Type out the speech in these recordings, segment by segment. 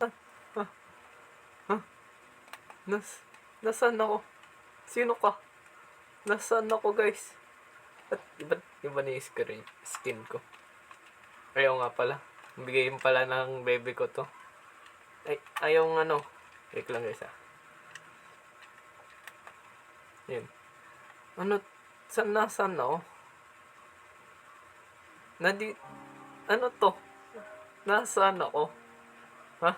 Ah, ah, nasaan ako? Sino ka? Nasaan ako, guys? At iba na yung skin ko. Ayaw nga pala. Bigay pala ng baby ko to. Ay, ayaw ano. Wait lang guys Yun. Ano, nasaan ako? Ano to? Nasaan ako? Ha?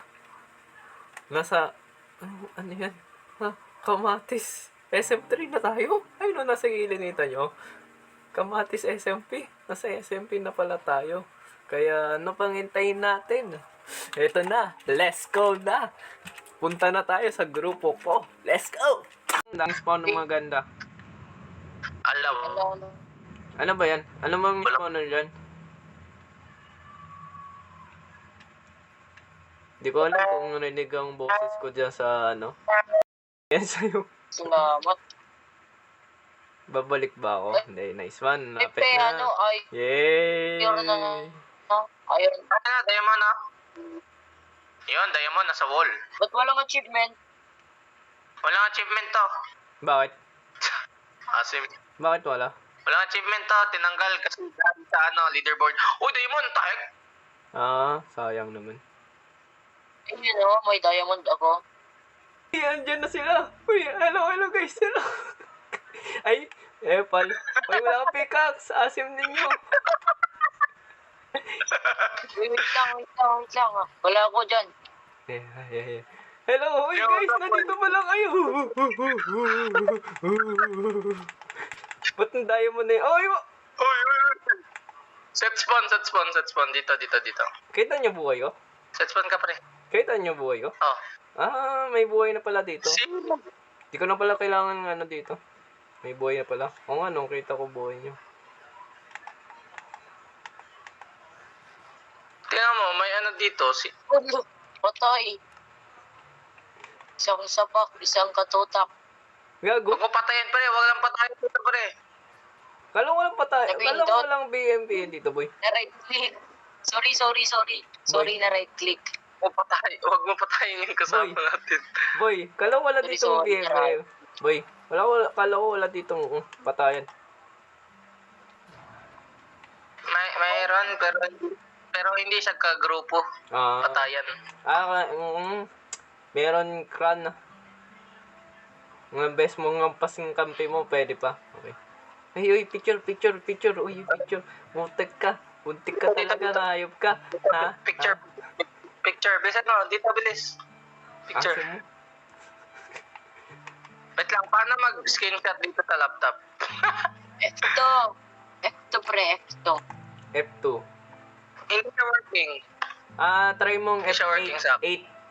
Ano yan? Ha? Kamatis. SM3 na tayo? Ay, no, nasa gilinita nyo. Kamatis SMP. Nasa SMP na pala tayo. Kaya, ano pang hintayin natin? Ito na. Let's go na. Punta na tayo sa grupo ko. Let's go! Ang spawn ng mga ganda. Alam. Ano ba yan? Ano mang spawn dyan? Di ko alam kung narinig ang boses ko dyan sa ano. Yan sa'yo. Salamat. Babalik ba ako? Hindi, nice one. Lapit na. Ano, ay, yay! ayun na. Ayun. Diamond na. Yun, diamond nasa wall. Ba't walang achievement? Walang achievement to. Bakit? Asim. Bakit wala? Walang achievement to. Tinanggal kasi sa leaderboard. Uy, diamond, tahek! Sayang naman. Ayun may diamond ako. Ay, andyan na sila. Uy, hello guys. Hello. Ay, pal. Uy, wala kang pickaxe. Asim ninyo. Wait lang. Wala ako dyan. Hello, uy guys, nandito pala kayo. Ba't ang diamond na yun? Uy! Set spawn. Dito. Kita niyo buhay ko? Set spawn ka, pre. Kita niyo buhay ko? Oh. May buhay na pala dito. Sino? Di ko na pala kailangan dito. May buhay na pala. O nga, nung kita ko buhay niyo. Tingnan mo, may dito. Patay. Isang sapak, isang katutak. Gago. Huwag ko patayin, pre. Huwag lang patayin dito, pre. Kala ko walang BMP dito, boy. Na right click. Sorry, na right click. Huwag mo patayin yung kasama natin. Boy, kala ko wala dito BMP. Boy, kala ko wala dito patayan. Mayroon, pero hindi siya kagrupo. Patayan. Meron clan. Mga best mo ng pasing kampi mo, pwede pa. Okay. Ay, uy, picture. Uy, picture. Muntik ka talaga, nahayop ka. Ha? Picture. Bilis dito, bilis. Picture. Wait lang, paano mag-screenshot dito sa laptop? F2, pre, F2. Hindi siya working. Try mong Hindi siya working sa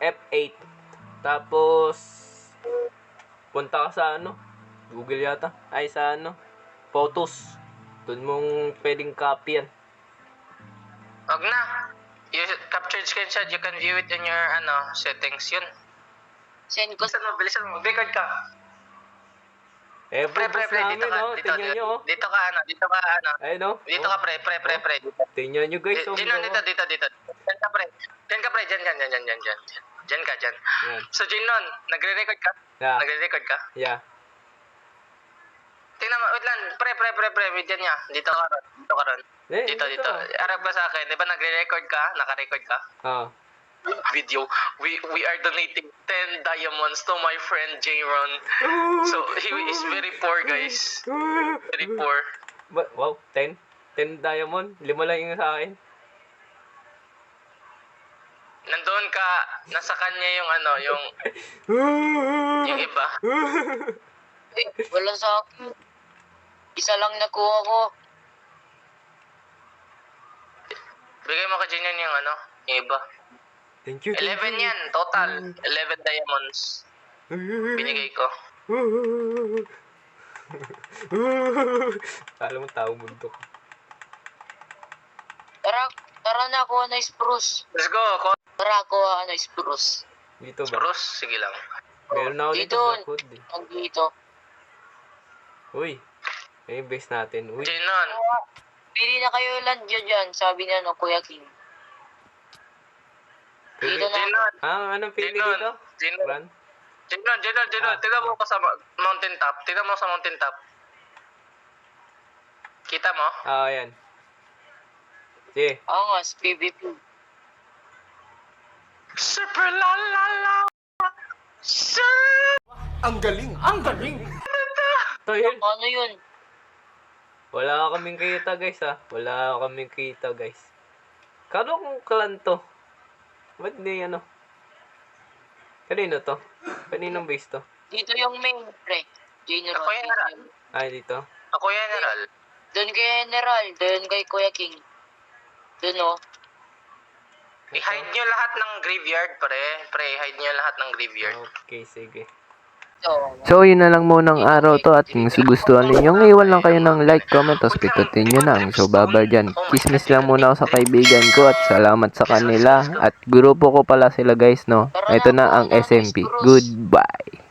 F8. Tapos, punta ka sa Google yata. Ay, sa Photos. Doon mong pwedeng copy yan. Wag na. You captured screenshot, you can view it in your settings yun. Send ko. Bilisan mo. Record ka. Pre, dito ka. Tingnan nyo, Dito ka. Ayun, no? Dito ka, pre. Tingnan nyo, guys. Dito. Diyan ka, pre. Diyan. Diyan ka. Yan. So, Jinon, nagre-record ka? Yeah. Nagre-record ka? Yeah. Tingnan mo, wait lang. Pre. Diyan niya. Dito ka ron. Dito. Arap ka sa akin. Di ba nagre-record ka? Naka-record ka? Video. We are donating 10 diamonds to my friend Jayron. So, he is very poor, guys. Very poor. Wow, 10 diamond. 5 lang yung sa akin. Nandoon ka, nasa kanya yung yung iba. Wala sa akin. Isa lang nakuha ko. Bigay mo ka dyan yung yung iba. Thank you. 11 yan, total. 11 diamonds. Binigay ko. Alam mo, tao bundok. Tara na, kuha na spruce. Let's go. Tara, kuha na spruce. Dito ba? Spruce? Sige lang. Meron na ako dito. Dito. Uy. Yung base natin. Uy. Jinon. Pili na kayo lang dyan. Sabi niya, Kuya King. Dito na Jinon. Anong pili Jinon. dito? Jinon. Ran? Jinon. Tignan mo ko sa mountain top. Tignan mo sa mountain top. Kita mo? Ayan. Sige. Angas, PvP. Super la la la. Ang galing! Ang galing! Ito yun. Ano yun? Wala kaming kita guys Wala kaming kita guys. Kano kung clan to? Ba't di ano? Kanino to? Kaninong base to? Dito yung main, pre. General. Ako General. Ay, dito. Ako General. Doon kay General. Doon kay Kuya King. Doon, oh. I-hide nyo lahat ng graveyard, pre. Pre, hide nyo lahat ng graveyard. Okay, sige. So, yun na lang munang araw to at kung gustuhan ninyo, iwan lang kayo ng like, comment, tapos pitutin nyo na. So, babar dyan. Chismis lang muna ako sa kaibigan ko at salamat sa kanila. At grupo ko pala sila guys, no? Ito na ang SMP. Goodbye.